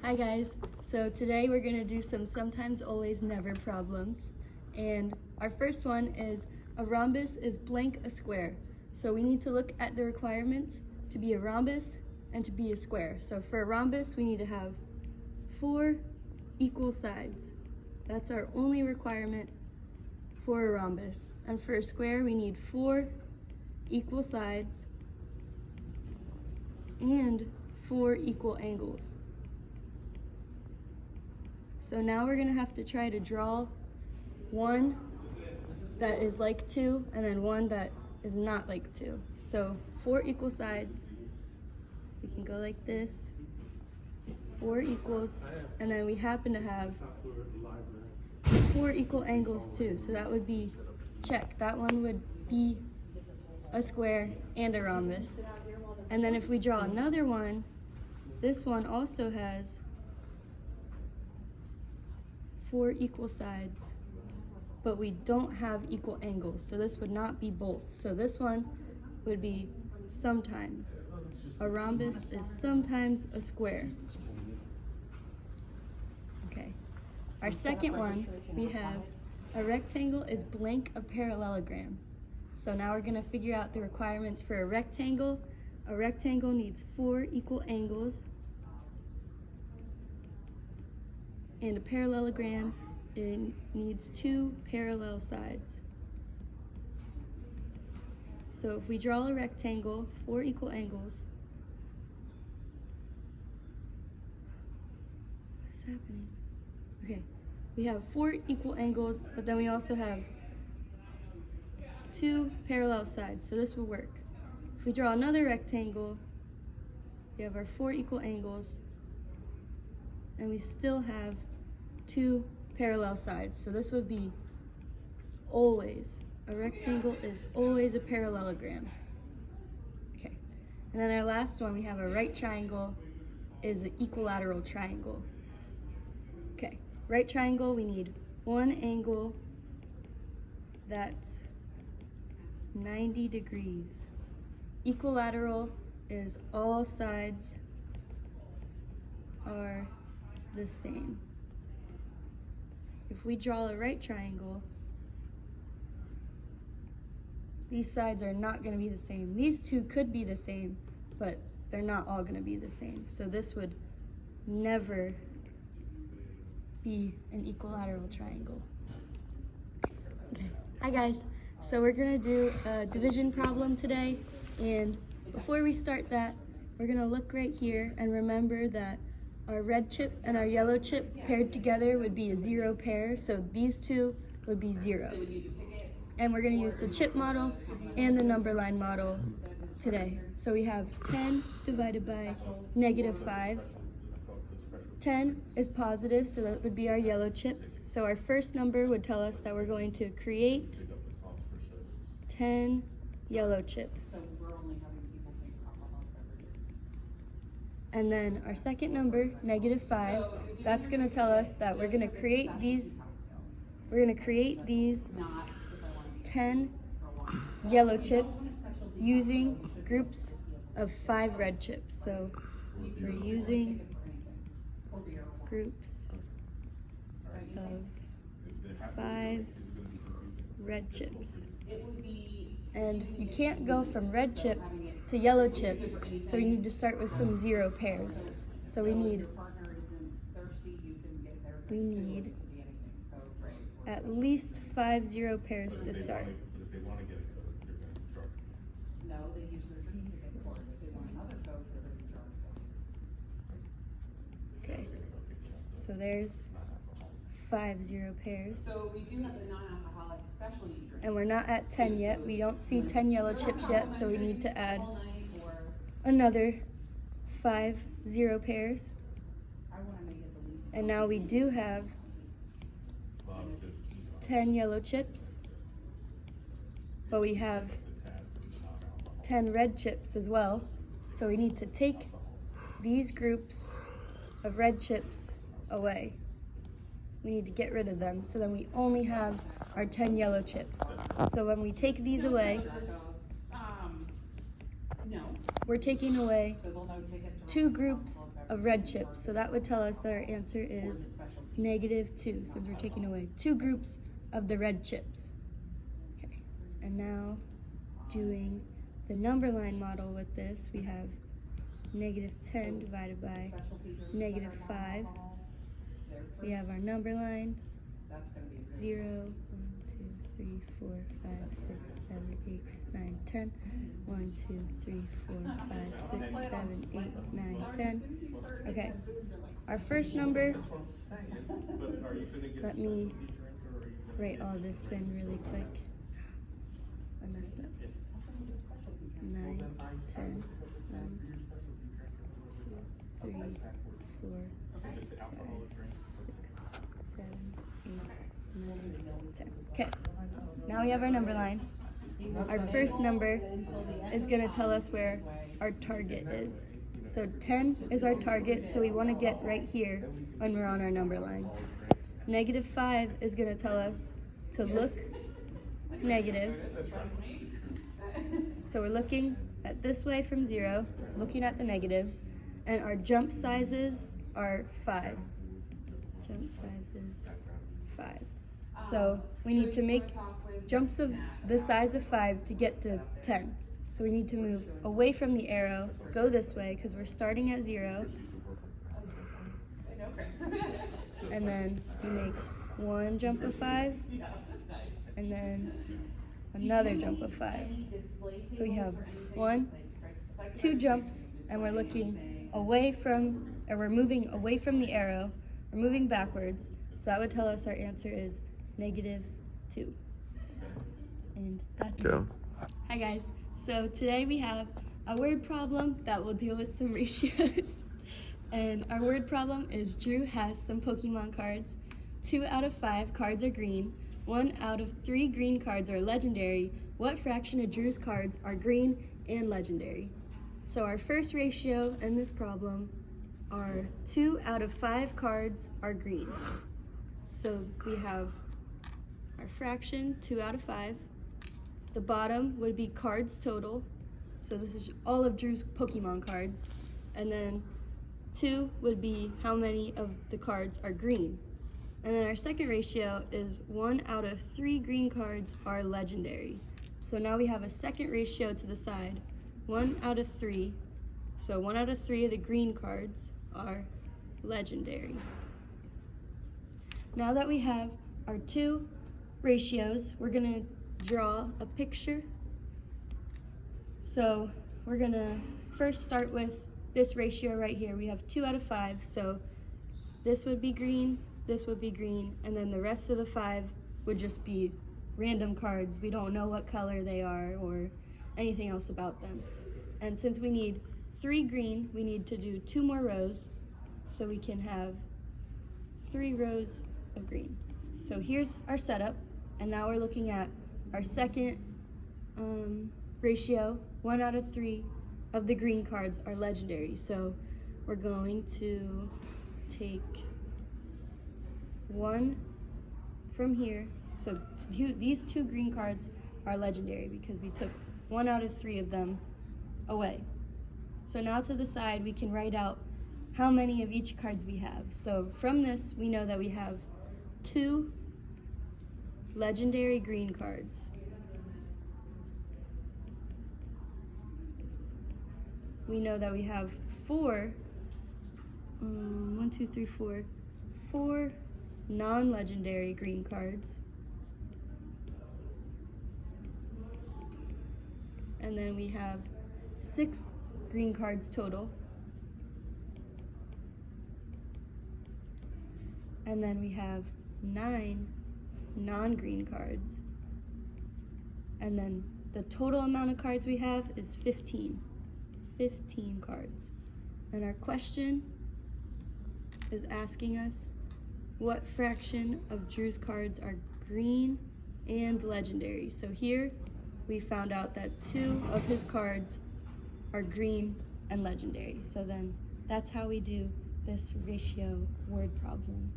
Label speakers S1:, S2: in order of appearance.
S1: Hi guys, so today we're going to do some sometimes, always, never problems. And our first one is a rhombus is blank a square. So we need to look at the requirements to be a rhombus and to be a square. So for a rhombus we need to have 4 equal sides. That's our only requirement for a rhombus. And for a square we need 4 equal sides and 4 equal angles. So now we're going to have to try to draw one that is like 2 and then one that is not like 2. So 4 equal sides, we can go like this, 4 equals, and then we happen to have 4 equal angles too. So that would be check. That one would be a square and a rhombus. And then if we draw another one, this one also has 4 equal sides, but we don't have equal angles, so this would not be both. So this one would be sometimes. A rhombus is sometimes a square. Okay. Our second one, we have a rectangle is blank a parallelogram. So now we're going to figure out the requirements for a rectangle. A rectangle needs 4 equal angles, and a parallelogram, it needs 2 parallel sides. So if we draw a rectangle, 4 equal angles, what's happening? Okay, we have 4 equal angles, but then we also have 2 parallel sides, so this will work. If we draw another rectangle, we have our 4 equal angles, and we still have 2 parallel sides. So this would be always, a rectangle is always a parallelogram. Okay, and then our last one, we have a right triangle is an equilateral triangle. Okay, right triangle, we need one angle that's 90 degrees. Equilateral is all sides are the same. If we draw a right triangle, these sides are not going to be the same. These two could be the same, but they're not all going to be the same. So this would never be an equilateral triangle. Okay. Hi guys. So we're going to do a division problem today, and before we start that, we're going to look right here and remember that our red chip and our yellow chip paired together would be a 0 pair, so these two would be 0. And we're going to use the chip model and the number line model today. So we have 10 divided by -5. 10 is positive, so that would be our yellow chips. So our first number would tell us that we're going to create 10 yellow chips. And then our second number, -5, that's going to tell us that we're going to create these 10 yellow chips using groups of 5 red chips. So we're using groups of 5 red chips. And you can't go from red chips to yellow chips, so we need to start with some 0 pairs. So we need at least 5 0 pairs to start. Okay, so there's 5 0 pairs.
S2: So we do have the non-alcoholic specialty drink.
S1: And we're not at 10 yet. We don't see 10 yellow chips yet, so we need to add another 5 0 pairs. And now we do have 10 yellow chips, but we have 10 red chips as well. So we need to take these groups of red chips away. We need to get rid of them, so then we only have our 10 yellow chips. So when we take these away, we're taking away 2 groups of red chips. So that would tell us that our answer is -2, since we're taking away 2 groups of the red chips. Okay, and now doing the number line model with this, we have -10 divided by -5. We have our number line, 0, 1, 2, 3, 4, 5, 6, 7, 8, 9, 10. 1, 2, 3, 4, 5, 6, 7, 8, 9, 10. Okay, our first number, let me write all this in really quick. I messed up. 9, 10, 1, 2, 3, 4, 5, 6, 7, 8, 9, 10. Okay, now we have our number line. Our first number is going to tell us where our target is. So 10 is our target, so we want to get right here when we're on our number line. -5 is going to tell us to look negative. So we're looking at this way from 0, looking at the negatives, and our jump sizes are 5. Jump sizes 5. So we need to make jumps of the size of 5 to get to 10. So we need to move away from the arrow, go this way, because we're starting at 0. And then we make 1 jump of 5, and then another jump of 5. So we have 1, 2 jumps, and we're looking away from, or we're moving away from the arrow, we're moving backwards. So that would tell us our answer is -2. And that's it. Hi guys, so today we have a word problem that will deal with some ratios. And our word problem is Drew has some Pokemon cards. 2 out of 5 cards are green. 1 out of 3 green cards are legendary. What fraction of Drew's cards are green and legendary? So our first ratio in this problem are 2 out of 5 cards are green. So we have our fraction, 2 out of 5. The bottom would be cards total. So this is all of Drew's Pokemon cards. And then 2 would be how many of the cards are green. And then our second ratio is 1 out of 3 green cards are legendary. So now we have a second ratio to the side, 1 out of 3. So 1 out of 3 of the green cards are legendary. Now that we have our 2 ratios, we're gonna draw a picture. So we're gonna first start with this ratio right here. We have 2 out of 5, so this would be green, this would be green, and then the rest of the 5 would just be random cards. We don't know what color they are or anything else about them. And since we need 3 green, we need to do 2 more rows so we can have 3 rows of green. So here's our setup, and now we're looking at our second ratio. 1 out of 3 of the green cards are legendary. So we're going to take 1 from here. So these 2 green cards are legendary because we took 1 out of 3 of them away. So now to the side, we can write out how many of each cards we have. So from this, we know that we have 2 legendary green cards. We know that we have 4, 1, 2, 3, 4, 4 non-legendary green cards. And then we have 6 green cards total. And then we have 9 non-green cards. And then the total amount of cards we have is 15 cards. And our question is asking us what fraction of Drew's cards are green and legendary. So here we found out that 2 of his cards are green and legendary. So then that's how we do this ratio word problem.